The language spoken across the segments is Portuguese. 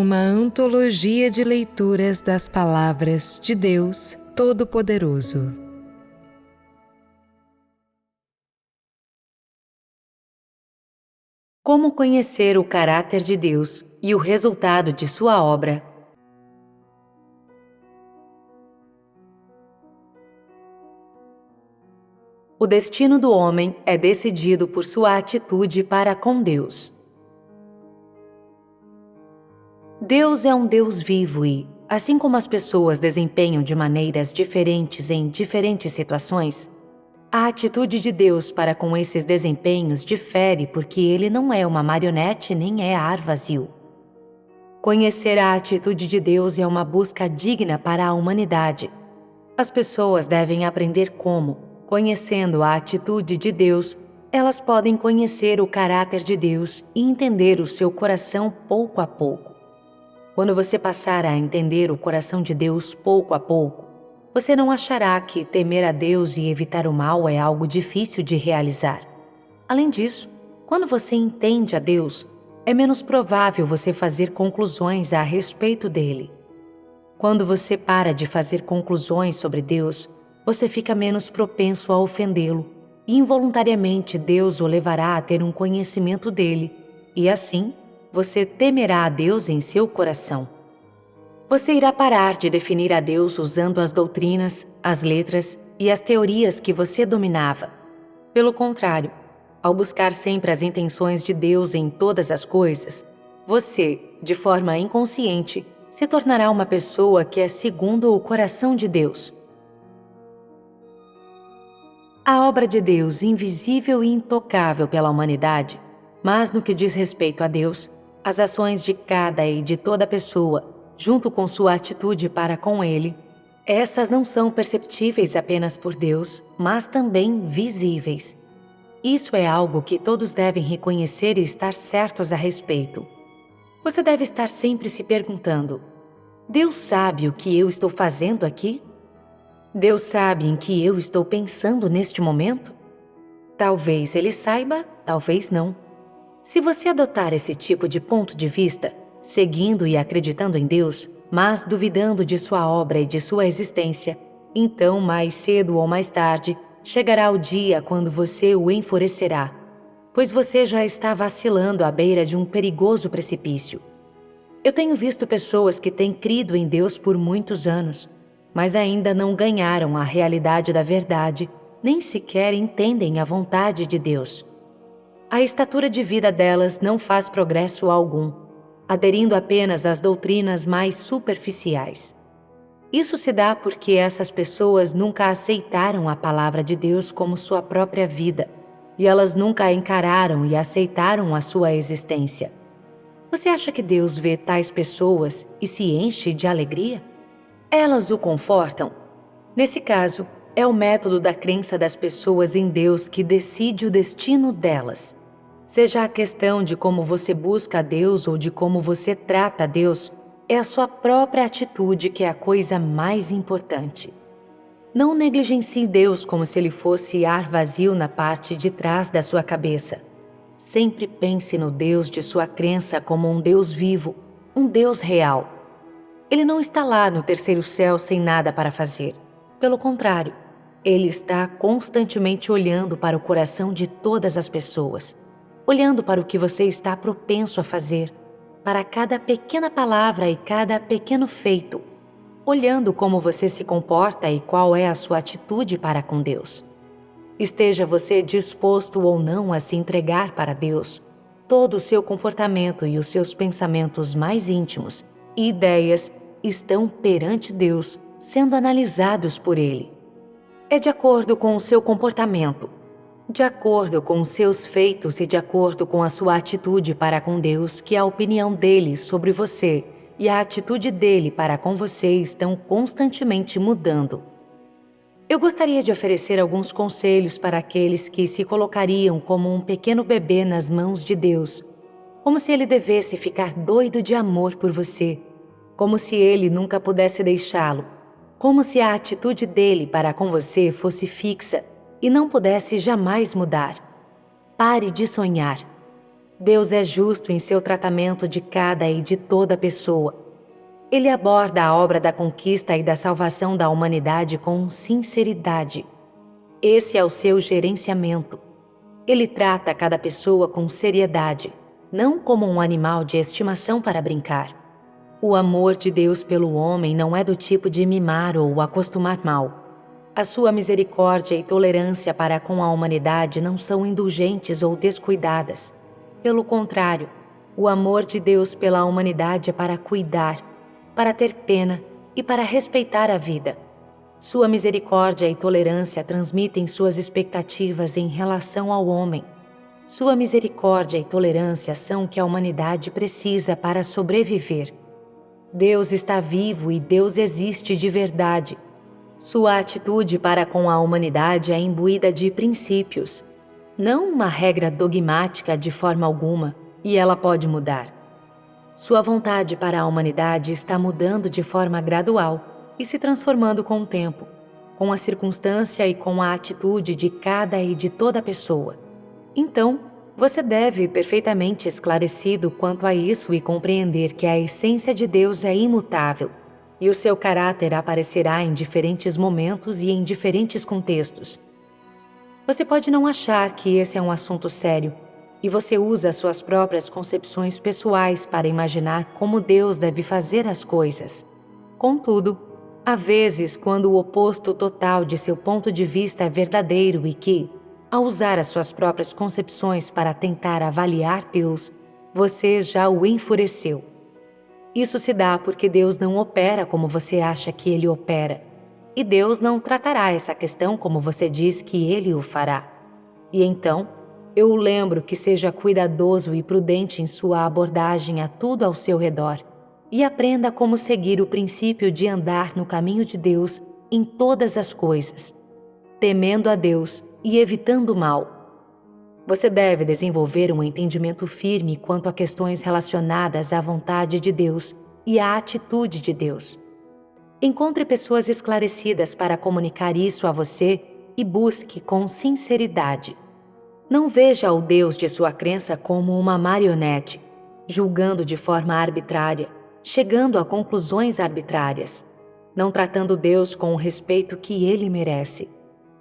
uma antologia de leituras das palavras de Deus Todo-Poderoso. Como conhecer o caráter de Deus e o resultado de sua obra? O destino do homem é decidido por sua atitude para com Deus. Deus é um Deus vivo e, assim como as pessoas desempenham de maneiras diferentes em diferentes situações, a atitude de Deus para com esses desempenhos difere porque Ele não é uma marionete nem é ar vazio. Conhecer a atitude de Deus é uma busca digna para a humanidade. As pessoas devem aprender como, conhecendo a atitude de Deus, elas podem conhecer o caráter de Deus e entender o seu coração pouco a pouco. Quando você passar a entender o coração de Deus pouco a pouco, você não achará que temer a Deus e evitar o mal é algo difícil de realizar. Além disso, quando você entende a Deus, é menos provável você fazer conclusões a respeito dele. Quando você para de fazer conclusões sobre Deus, você fica menos propenso a ofendê-lo e involuntariamente Deus o levará a ter um conhecimento dele e assim você temerá a Deus em seu coração. Você irá parar de definir a Deus usando as doutrinas, as letras e as teorias que você dominava. Pelo contrário, ao buscar sempre as intenções de Deus em todas as coisas, você, de forma inconsciente, se tornará uma pessoa que é segundo o coração de Deus. A obra de Deus, invisível e intocável pela humanidade, mas no que diz respeito a Deus, as ações de cada e de toda pessoa, junto com sua atitude para com Ele, essas não são perceptíveis apenas por Deus, mas também visíveis. Isso é algo que todos devem reconhecer e estar certos a respeito. Você deve estar sempre se perguntando: Deus sabe o que eu estou fazendo aqui? Deus sabe em que eu estou pensando neste momento? Talvez Ele saiba, talvez não. Se você adotar esse tipo de ponto de vista, seguindo e acreditando em Deus, mas duvidando de sua obra e de sua existência, então, mais cedo ou mais tarde, chegará o dia quando você o enfurecerá, pois você já está vacilando à beira de um perigoso precipício. Eu tenho visto pessoas que têm crido em Deus por muitos anos, mas ainda não ganharam a realidade da verdade, nem sequer entendem a vontade de Deus. A estatura de vida delas não faz progresso algum, aderindo apenas às doutrinas mais superficiais. Isso se dá porque essas pessoas nunca aceitaram a palavra de Deus como sua própria vida, e elas nunca a encararam e aceitaram a sua existência. Você acha que Deus vê tais pessoas e se enche de alegria? Elas o confortam? Nesse caso, é o método da crença das pessoas em Deus que decide o destino delas. Seja a questão de como você busca a Deus ou de como você trata a Deus, é a sua própria atitude que é a coisa mais importante. Não negligencie Deus como se ele fosse ar vazio na parte de trás da sua cabeça. Sempre pense no Deus de sua crença como um Deus vivo, um Deus real. Ele não está lá no terceiro céu sem nada para fazer. Pelo contrário, ele está constantemente olhando para o coração de todas as pessoas, olhando para o que você está propenso a fazer, para cada pequena palavra e cada pequeno feito, olhando como você se comporta e qual é a sua atitude para com Deus. Esteja você disposto ou não a se entregar para Deus, todo o seu comportamento e os seus pensamentos mais íntimos e ideias estão perante Deus, sendo analisados por Ele. É de acordo com o seu comportamento, de acordo com os seus feitos e de acordo com a sua atitude para com Deus que a opinião dele sobre você e a atitude dele para com você estão constantemente mudando. Eu gostaria de oferecer alguns conselhos para aqueles que se colocariam como um pequeno bebê nas mãos de Deus, como se ele devesse ficar doido de amor por você, como se ele nunca pudesse deixá-lo, como se a atitude dele para com você fosse fixa e não pudesse jamais mudar. Pare de sonhar. Deus é justo em seu tratamento de cada e de toda pessoa. Ele aborda a obra da conquista e da salvação da humanidade com sinceridade. Esse é o seu gerenciamento. Ele trata cada pessoa com seriedade, não como um animal de estimação para brincar. O amor de Deus pelo homem não é do tipo de mimar ou acostumar mal. A sua misericórdia e tolerância para com a humanidade não são indulgentes ou descuidadas. Pelo contrário, o amor de Deus pela humanidade é para cuidar, para ter pena e para respeitar a vida. Sua misericórdia e tolerância transmitem suas expectativas em relação ao homem. Sua misericórdia e tolerância são o que a humanidade precisa para sobreviver. Deus está vivo e Deus existe de verdade. Sua atitude para com a humanidade é imbuída de princípios, não uma regra dogmática de forma alguma, e ela pode mudar. Sua vontade para a humanidade está mudando de forma gradual e se transformando com o tempo, com a circunstância e com a atitude de cada e de toda pessoa. Então, você deve ir perfeitamente esclarecido quanto a isso e compreender que a essência de Deus é imutável, e o seu caráter aparecerá em diferentes momentos e em diferentes contextos. Você pode não achar que esse é um assunto sério, e você usa suas próprias concepções pessoais para imaginar como Deus deve fazer as coisas. Contudo, há vezes quando o oposto total de seu ponto de vista é verdadeiro e que, ao usar as suas próprias concepções para tentar avaliar Deus, você já o enfureceu. Isso se dá porque Deus não opera como você acha que Ele opera. E Deus não tratará essa questão como você diz que Ele o fará. E então, eu o lembro que seja cuidadoso e prudente em sua abordagem a tudo ao seu redor e aprenda como seguir o princípio de andar no caminho de Deus em todas as coisas, temendo a Deus e evitando o mal. Você deve desenvolver um entendimento firme quanto a questões relacionadas à vontade de Deus e à atitude de Deus. Encontre pessoas esclarecidas para comunicar isso a você e busque com sinceridade. Não veja o Deus de sua crença como uma marionete, julgando de forma arbitrária, chegando a conclusões arbitrárias, não tratando Deus com o respeito que Ele merece.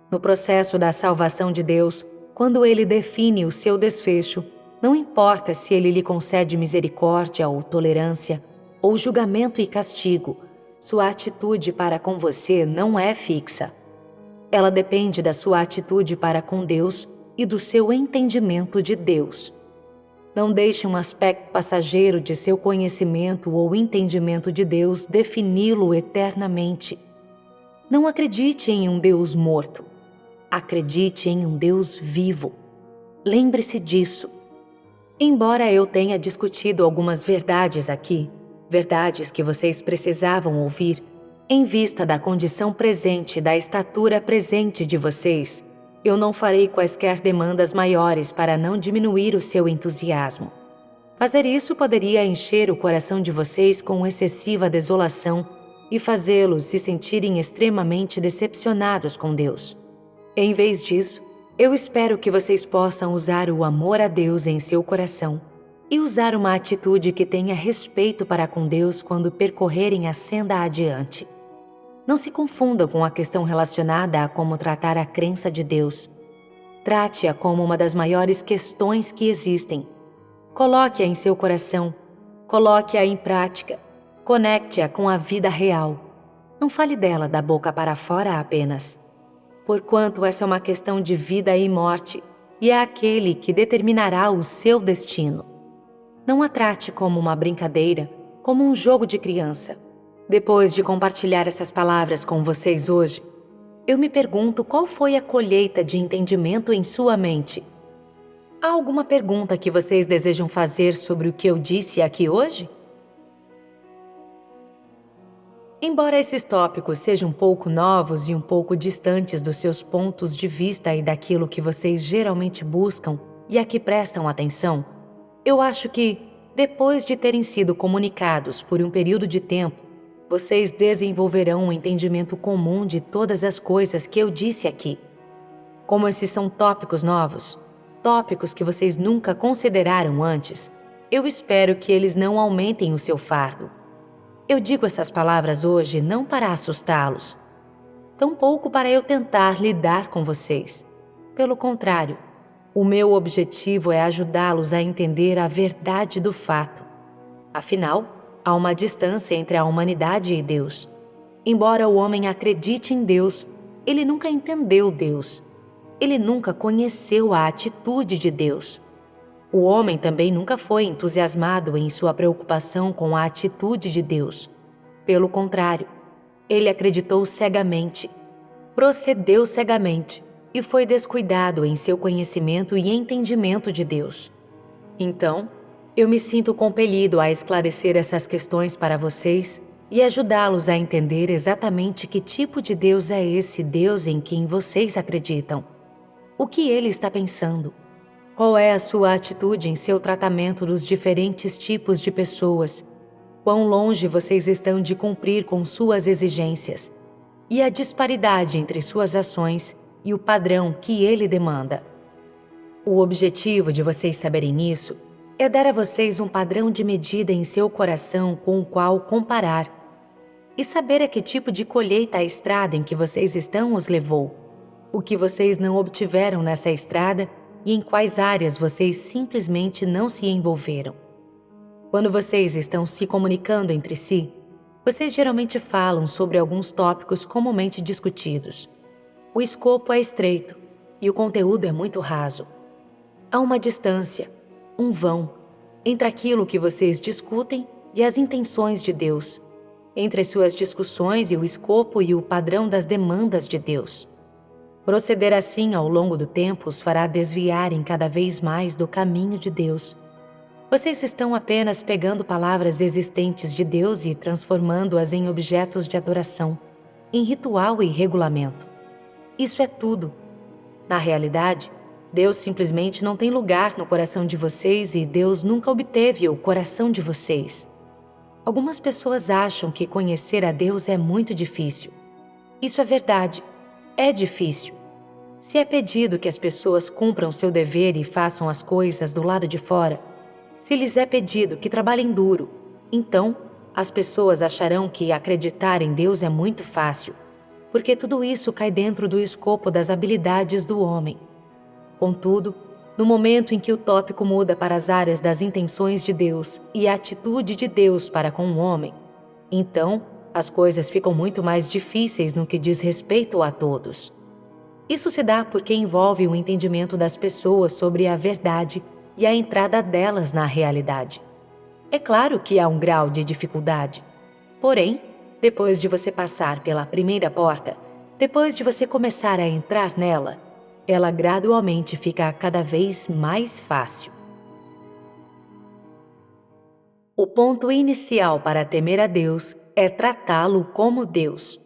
No processo da salvação de Deus, quando Ele define o seu desfecho, não importa se Ele lhe concede misericórdia ou tolerância, ou julgamento e castigo, sua atitude para com você não é fixa. Ela depende da sua atitude para com Deus e do seu entendimento de Deus. Não deixe um aspecto passageiro de seu conhecimento ou entendimento de Deus defini-lo eternamente. Não acredite em um Deus morto. Acredite em um Deus vivo. Lembre-se disso. Embora eu tenha discutido algumas verdades aqui, verdades que vocês precisavam ouvir, em vista da condição presente, da estatura presente de vocês, eu não farei quaisquer demandas maiores para não diminuir o seu entusiasmo. Fazer isso poderia encher o coração de vocês com excessiva desolação e fazê-los se sentirem extremamente decepcionados com Deus. Em vez disso, eu espero que vocês possam usar o amor a Deus em seu coração e usar uma atitude que tenha respeito para com Deus quando percorrerem a senda adiante. Não se confunda com a questão relacionada a como tratar a crença de Deus. Trate-a como uma das maiores questões que existem. Coloque-a em seu coração, coloque-a em prática, conecte-a com a vida real. Não fale dela da boca para fora apenas. Porquanto essa é uma questão de vida e morte, e é aquele que determinará o seu destino. Não a trate como uma brincadeira, como um jogo de criança. Depois de compartilhar essas palavras com vocês hoje, eu me pergunto qual foi a colheita de entendimento em sua mente. Há alguma pergunta que vocês desejam fazer sobre o que eu disse aqui hoje? Embora esses tópicos sejam um pouco novos e um pouco distantes dos seus pontos de vista e daquilo que vocês geralmente buscam e a que prestam atenção, eu acho que, depois de terem sido comunicados por um período de tempo, vocês desenvolverão um entendimento comum de todas as coisas que eu disse aqui. Como esses são tópicos novos, tópicos que vocês nunca consideraram antes, eu espero que eles não aumentem o seu fardo. Eu digo essas palavras hoje não para assustá-los, tampouco para eu tentar lidar com vocês. Pelo contrário, o meu objetivo é ajudá-los a entender a verdade do fato. Afinal, há uma distância entre a humanidade e Deus. Embora o homem acredite em Deus, ele nunca entendeu Deus. Ele nunca conheceu a atitude de Deus. O homem também nunca foi entusiasmado em sua preocupação com a atitude de Deus. Pelo contrário, ele acreditou cegamente, procedeu cegamente e foi descuidado em seu conhecimento e entendimento de Deus. Então, eu me sinto compelido a esclarecer essas questões para vocês e ajudá-los a entender exatamente que tipo de Deus é esse Deus em quem vocês acreditam. O que ele está pensando? Qual é a sua atitude em seu tratamento dos diferentes tipos de pessoas? Quão longe vocês estão de cumprir com suas exigências? E a disparidade entre suas ações e o padrão que ele demanda. O objetivo de vocês saberem isso é dar a vocês um padrão de medida em seu coração com o qual comparar e saber a que tipo de colheita a estrada em que vocês estão os levou, o que vocês não obtiveram nessa estrada e em quais áreas vocês simplesmente não se envolveram. Quando vocês estão se comunicando entre si, vocês geralmente falam sobre alguns tópicos comumente discutidos. O escopo é estreito e o conteúdo é muito raso. Há uma distância, um vão, entre aquilo que vocês discutem e as intenções de Deus, entre as suas discussões e o escopo e o padrão das demandas de Deus. Proceder assim ao longo do tempo os fará desviarem cada vez mais do caminho de Deus. Vocês estão apenas pegando palavras existentes de Deus e transformando-as em objetos de adoração, em ritual e regulamento. Isso é tudo. Na realidade, Deus simplesmente não tem lugar no coração de vocês e Deus nunca obteve o coração de vocês. Algumas pessoas acham que conhecer a Deus é muito difícil. Isso é verdade. É difícil. Se é pedido que as pessoas cumpram seu dever e façam as coisas do lado de fora, se lhes é pedido que trabalhem duro, então as pessoas acharão que acreditar em Deus é muito fácil, porque tudo isso cai dentro do escopo das habilidades do homem. Contudo, no momento em que o tópico muda para as áreas das intenções de Deus e a atitude de Deus para com o homem, então as coisas ficam muito mais difíceis no que diz respeito a todos. Isso se dá porque envolve o entendimento das pessoas sobre a verdade e a entrada delas na realidade. É claro que há um grau de dificuldade. Porém, depois de você passar pela primeira porta, depois de você começar a entrar nela, ela gradualmente fica cada vez mais fácil. O ponto inicial para temer a Deus é tratá-lo como Deus.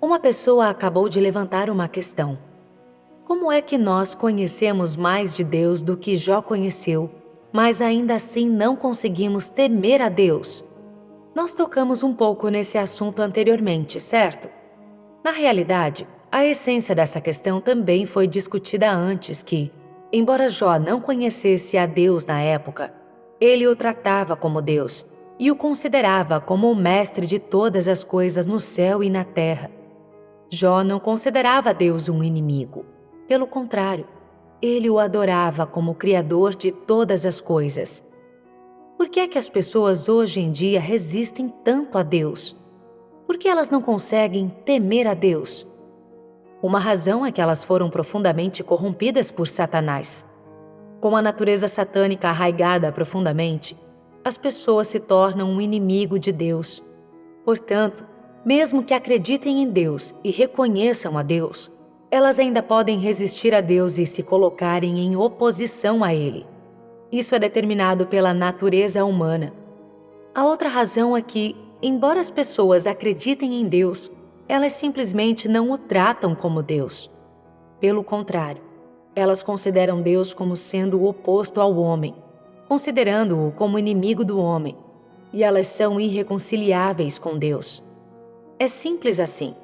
Uma pessoa acabou de levantar uma questão. Como é que nós conhecemos mais de Deus do que Jó conheceu, mas ainda assim não conseguimos temer a Deus? Nós tocamos um pouco nesse assunto anteriormente, certo? Na realidade, a essência dessa questão também foi discutida antes que, embora Jó não conhecesse a Deus na época, ele o tratava como Deus e o considerava como o mestre de todas as coisas no céu e na terra. Jó não considerava Deus um inimigo. Pelo contrário, ele o adorava como Criador de todas as coisas. Por que é que as pessoas hoje em dia resistem tanto a Deus? Por que elas não conseguem temer a Deus? Uma razão é que elas foram profundamente corrompidas por Satanás. Com a natureza satânica arraigada profundamente, as pessoas se tornam um inimigo de Deus. Portanto, mesmo que acreditem em Deus e reconheçam a Deus, elas ainda podem resistir a Deus e se colocarem em oposição a Ele. Isso é determinado pela natureza humana. A outra razão é que, embora as pessoas acreditem em Deus, elas simplesmente não o tratam como Deus. Pelo contrário, elas consideram Deus como sendo o oposto ao homem, considerando-o como inimigo do homem, e elas são irreconciliáveis com Deus. É simples assim.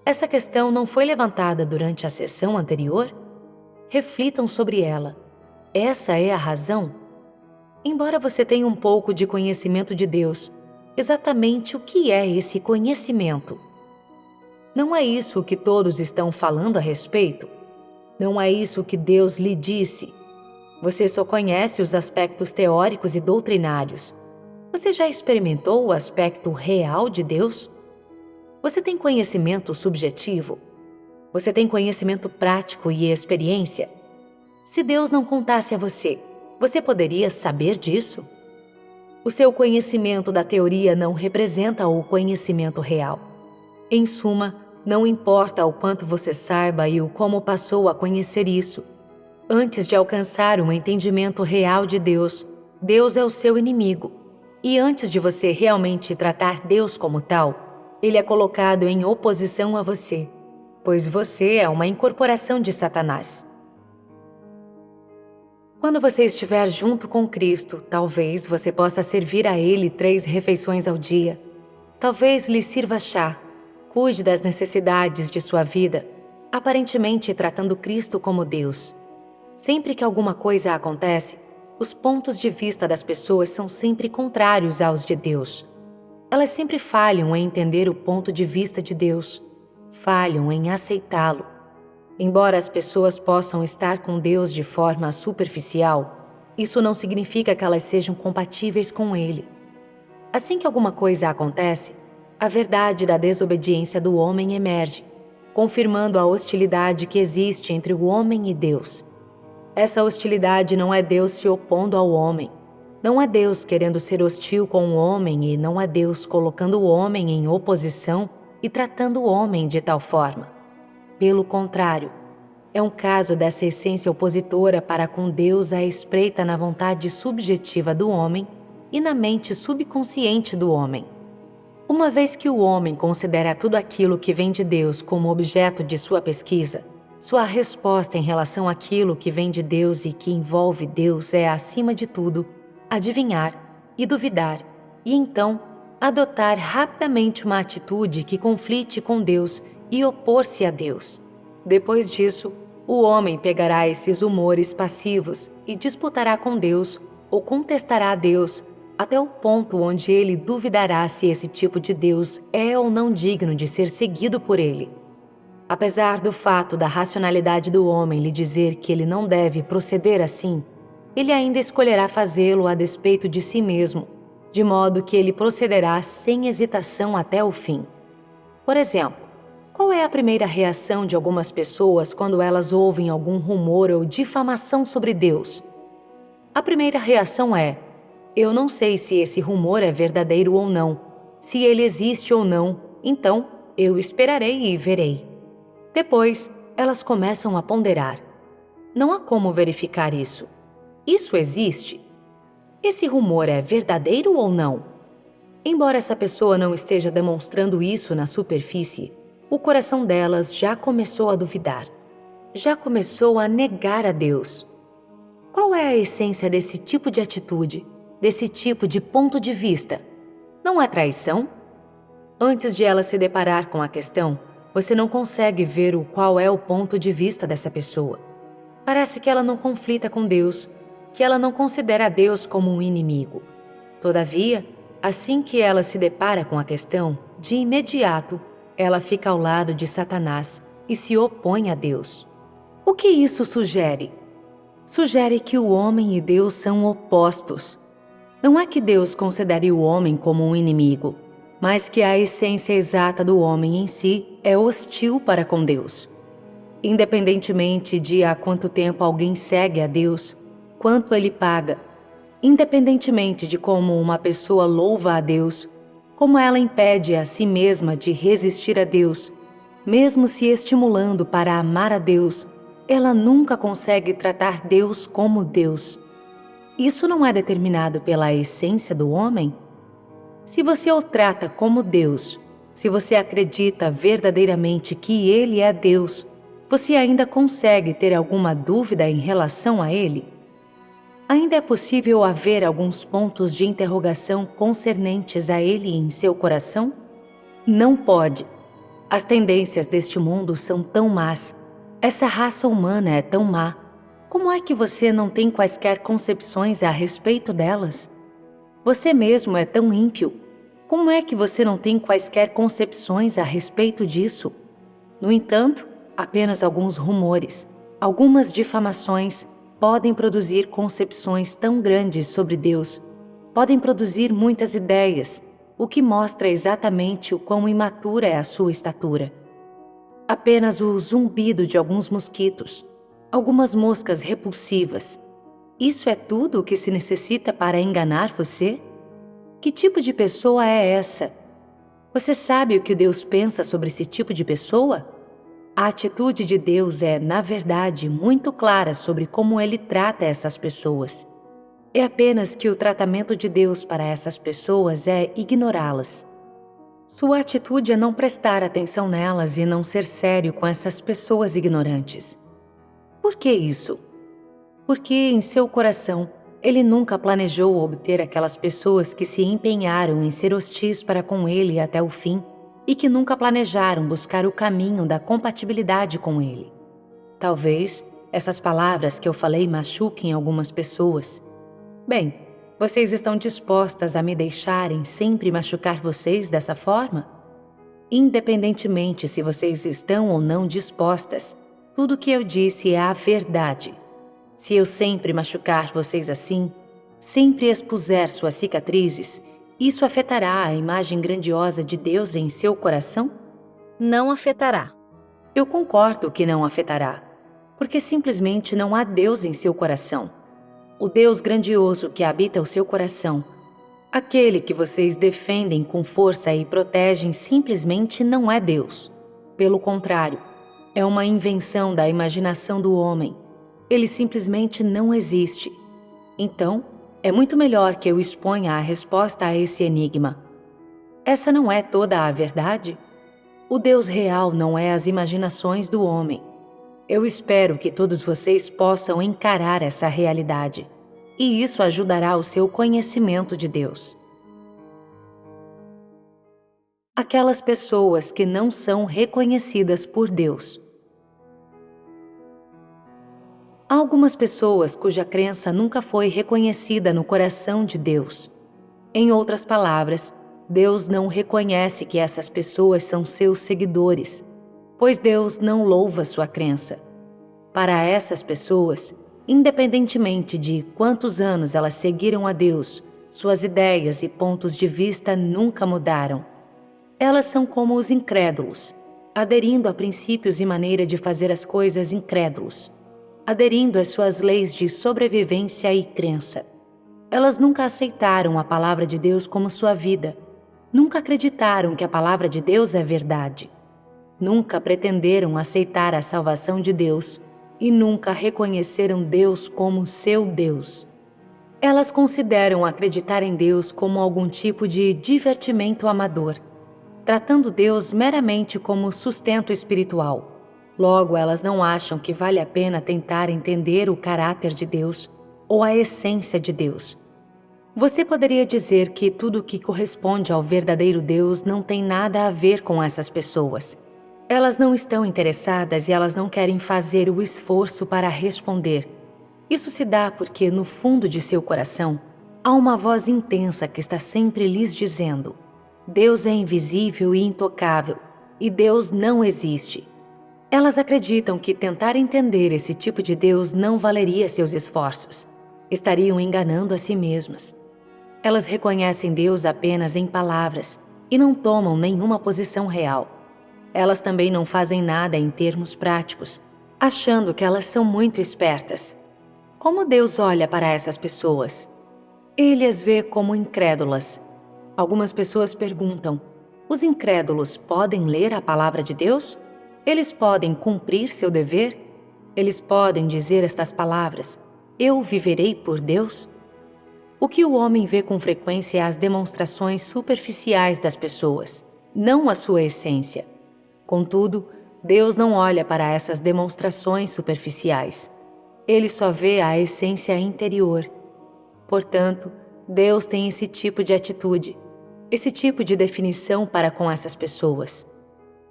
Essa questão não foi levantada durante a sessão anterior? Reflitam sobre ela. Essa é a razão? Embora você tenha um pouco de conhecimento de Deus, exatamente o que é esse conhecimento? Não é isso que todos estão falando a respeito? Não é isso que Deus lhe disse? Você só conhece os aspectos teóricos e doutrinários. Você já experimentou o aspecto real de Deus? Você tem conhecimento subjetivo? Você tem conhecimento prático e experiência? Se Deus não contasse a você, você poderia saber disso? O seu conhecimento da teoria não representa o conhecimento real. Em suma, não importa o quanto você saiba e o como passou a conhecer isso. Antes de alcançar um entendimento real de Deus, Deus é o seu inimigo. E antes de você realmente tratar Deus como tal, ele é colocado em oposição a você, pois você é uma incorporação de Satanás. Quando você estiver junto com Cristo, talvez você possa servir a Ele 3 refeições ao dia. Talvez lhe sirva chá. Cuide das necessidades de sua vida, aparentemente tratando Cristo como Deus. Sempre que alguma coisa acontece, os pontos de vista das pessoas são sempre contrários aos de Deus. Elas sempre falham em entender o ponto de vista de Deus, falham em aceitá-lo. Embora as pessoas possam estar com Deus de forma superficial, isso não significa que elas sejam compatíveis com Ele. Assim que alguma coisa acontece, a verdade da desobediência do homem emerge, confirmando a hostilidade que existe entre o homem e Deus. Essa hostilidade não é Deus se opondo ao homem. Não é Deus querendo ser hostil com o homem e não é Deus colocando o homem em oposição e tratando o homem de tal forma. Pelo contrário, é um caso dessa essência opositora para com Deus à espreita na vontade subjetiva do homem e na mente subconsciente do homem. Uma vez que o homem considera tudo aquilo que vem de Deus como objeto de sua pesquisa, sua resposta em relação àquilo que vem de Deus e que envolve Deus é, acima de tudo, adivinhar e duvidar, e então adotar rapidamente uma atitude que conflite com Deus e opor-se a Deus. Depois disso, o homem pegará esses humores passivos e disputará com Deus ou contestará a Deus até o ponto onde ele duvidará se esse tipo de Deus é ou não digno de ser seguido por ele. Apesar do fato da racionalidade do homem lhe dizer que ele não deve proceder assim, ele ainda escolherá fazê-lo a despeito de si mesmo, de modo que ele procederá sem hesitação até o fim. Por exemplo, qual é a primeira reação de algumas pessoas quando elas ouvem algum rumor ou difamação sobre Deus? A primeira reação é: eu não sei se esse rumor é verdadeiro ou não, se ele existe ou não, então eu esperarei e verei. Depois, elas começam a ponderar. Não há como verificar isso. Isso existe? Esse rumor é verdadeiro ou não? Embora essa pessoa não esteja demonstrando isso na superfície, o coração delas já começou a duvidar. Já começou a negar a Deus. Qual é a essência desse tipo de atitude, desse tipo de ponto de vista? Não é traição? Antes de ela se deparar com a questão, você não consegue ver qual é o ponto de vista dessa pessoa. Parece que ela não conflita com Deus, que ela não considera Deus como um inimigo. Todavia, assim que ela se depara com a questão, de imediato, ela fica ao lado de Satanás e se opõe a Deus. O que isso sugere? Sugere que o homem e Deus são opostos. Não é que Deus considere o homem como um inimigo, mas que a essência exata do homem em si é hostil para com Deus. Independentemente de há quanto tempo alguém segue a Deus, quanto ele paga, independentemente de como uma pessoa louva a Deus, como ela impede a si mesma de resistir a Deus, mesmo se estimulando para amar a Deus, ela nunca consegue tratar Deus como Deus. Isso não é determinado pela essência do homem? Se você o trata como Deus, se você acredita verdadeiramente que Ele é Deus, você ainda consegue ter alguma dúvida em relação a Ele? Ainda é possível haver alguns pontos de interrogação concernentes a Ele em seu coração? Não pode. As tendências deste mundo são tão más. Essa raça humana é tão má. Como é que você não tem quaisquer concepções a respeito delas? Você mesmo é tão ímpio. Como é que você não tem quaisquer concepções a respeito disso? No entanto, apenas alguns rumores, algumas difamações podem produzir concepções tão grandes sobre Deus, podem produzir muitas ideias, o que mostra exatamente o quão imatura é a sua estatura. Apenas o zumbido de alguns mosquitos, algumas moscas repulsivas. Isso é tudo o que se necessita para enganar você? Que tipo de pessoa é essa? Você sabe o que Deus pensa sobre esse tipo de pessoa? A atitude de Deus é, na verdade, muito clara sobre como Ele trata essas pessoas. É apenas que o tratamento de Deus para essas pessoas é ignorá-las. Sua atitude é não prestar atenção nelas e não ser sério com essas pessoas ignorantes. Por que isso? Porque em seu coração, Ele nunca planejou obter aquelas pessoas que se empenharam em ser hostis para com Ele até o fim e que nunca planejaram buscar o caminho da compatibilidade com Ele. Talvez essas palavras que eu falei machuquem algumas pessoas. Bem, vocês estão dispostas a me deixarem sempre machucar vocês dessa forma? Independentemente se vocês estão ou não dispostas, tudo o que eu disse é a verdade. Se eu sempre machucar vocês assim, sempre expuser suas cicatrizes, isso afetará a imagem grandiosa de Deus em seu coração? Não afetará. Eu concordo que não afetará, porque simplesmente não há Deus em seu coração. O Deus grandioso que habita o seu coração, aquele que vocês defendem com força e protegem, simplesmente não é Deus. Pelo contrário, é uma invenção da imaginação do homem. Ele simplesmente não existe. Então, é muito melhor que eu exponha a resposta a esse enigma. Essa não é toda a verdade? O Deus real não é as imaginações do homem. Eu espero que todos vocês possam encarar essa realidade, e isso ajudará o seu conhecimento de Deus. Aquelas pessoas que não são reconhecidas por Deus. Há algumas pessoas cuja crença nunca foi reconhecida no coração de Deus. Em outras palavras, Deus não reconhece que essas pessoas são seus seguidores, pois Deus não louva sua crença. Para essas pessoas, independentemente de quantos anos elas seguiram a Deus, suas ideias e pontos de vista nunca mudaram. Elas são como os incrédulos, aderindo a princípios e maneira de fazer as coisas incrédulos, aderindo às suas leis de sobrevivência e crença. Elas nunca aceitaram a palavra de Deus como sua vida, nunca acreditaram que a palavra de Deus é verdade, nunca pretenderam aceitar a salvação de Deus e nunca reconheceram Deus como seu Deus. Elas consideram acreditar em Deus como algum tipo de divertimento amador, tratando Deus meramente como sustento espiritual. Logo, elas não acham que vale a pena tentar entender o caráter de Deus ou a essência de Deus. Você poderia dizer que tudo o que corresponde ao verdadeiro Deus não tem nada a ver com essas pessoas. Elas não estão interessadas e elas não querem fazer o esforço para responder. Isso se dá porque, no fundo de seu coração, há uma voz intensa que está sempre lhes dizendo: Deus é invisível e intocável, e Deus não existe. Elas acreditam que tentar entender esse tipo de Deus não valeria seus esforços. Estariam enganando a si mesmas. Elas reconhecem Deus apenas em palavras e não tomam nenhuma posição real. Elas também não fazem nada em termos práticos, achando que elas são muito espertas. Como Deus olha para essas pessoas? Ele as vê como incrédulas. Algumas pessoas perguntam: os incrédulos podem ler a palavra de Deus? Eles podem cumprir seu dever? Eles podem dizer estas palavras: eu viverei por Deus? O que o homem vê com frequência é as demonstrações superficiais das pessoas, não a sua essência. Contudo, Deus não olha para essas demonstrações superficiais. Ele só vê a essência interior. Portanto, Deus tem esse tipo de atitude, esse tipo de definição para com essas pessoas.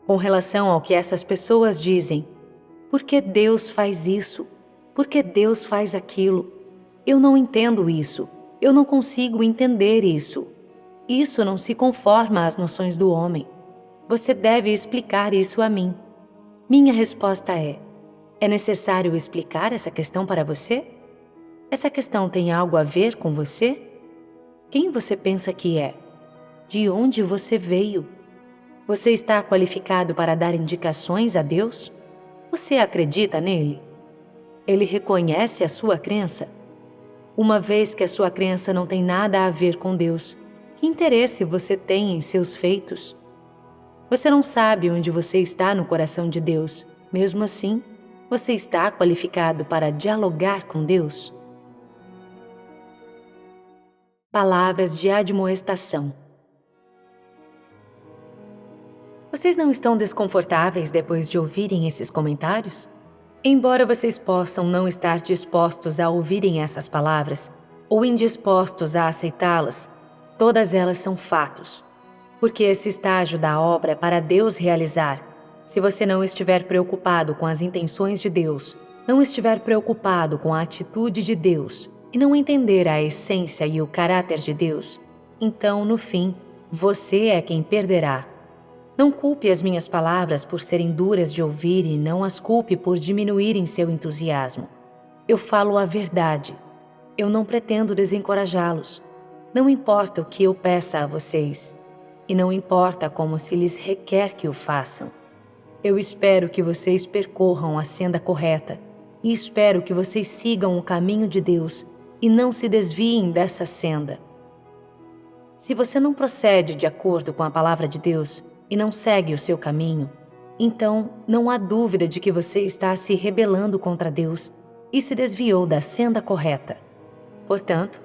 Com relação ao que essas pessoas dizem, por que Deus faz isso? Por que Deus faz aquilo? Eu não entendo isso. Eu não consigo entender isso. Isso não se conforma às noções do homem. Você deve explicar isso a mim. Minha resposta é necessário explicar essa questão para você? Essa questão tem algo a ver com você? Quem você pensa que é? De onde você veio? Você está qualificado para dar indicações a Deus? Você acredita nele? Ele reconhece a sua crença? Uma vez que a sua crença não tem nada a ver com Deus, que interesse você tem em seus feitos? Você não sabe onde você está no coração de Deus. Mesmo assim, você está qualificado para dialogar com Deus? Palavras de admoestação. Vocês não estão desconfortáveis depois de ouvirem esses comentários? Embora vocês possam não estar dispostos a ouvirem essas palavras, ou indispostos a aceitá-las, todas elas são fatos. Porque esse estágio da obra é para Deus realizar. Se você não estiver preocupado com as intenções de Deus, não estiver preocupado com a atitude de Deus e não entender a essência e o caráter de Deus, então, no fim, você é quem perderá. Não culpe as minhas palavras por serem duras de ouvir e não as culpe por diminuírem seu entusiasmo. Eu falo a verdade. Eu não pretendo desencorajá-los. Não importa o que eu peça a vocês. E não importa como se lhes requer que o façam. Eu espero que vocês percorram a senda correta e espero que vocês sigam o caminho de Deus e não se desviem dessa senda. Se você não procede de acordo com a palavra de Deus e não segue o seu caminho, então não há dúvida de que você está se rebelando contra Deus e se desviou da senda correta. Portanto,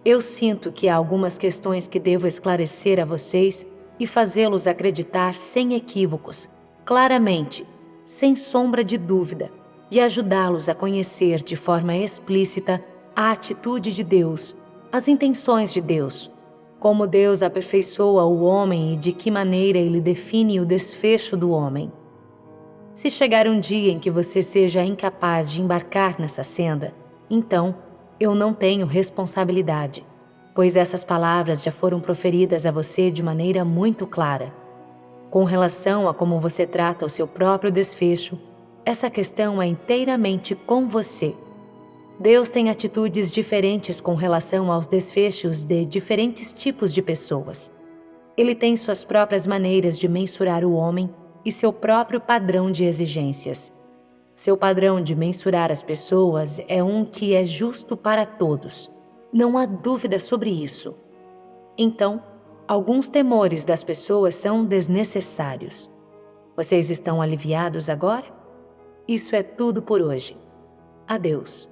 eu sinto que há algumas questões que devo esclarecer a vocês e fazê-los acreditar sem equívocos, claramente, sem sombra de dúvida, e ajudá-los a conhecer de forma explícita a atitude de Deus, as intenções de Deus, como Deus aperfeiçoa o homem e de que maneira ele define o desfecho do homem. Se chegar um dia em que você seja incapaz de embarcar nessa senda, então eu não tenho responsabilidade, pois essas palavras já foram proferidas a você de maneira muito clara. Com relação a como você trata o seu próprio desfecho, essa questão é inteiramente com você. Deus tem atitudes diferentes com relação aos desfechos de diferentes tipos de pessoas. Ele tem suas próprias maneiras de mensurar o homem e seu próprio padrão de exigências. Seu padrão de mensurar as pessoas é um que é justo para todos. Não há dúvida sobre isso. Então, alguns temores das pessoas são desnecessários. Vocês estão aliviados agora? Isso é tudo por hoje. Adeus.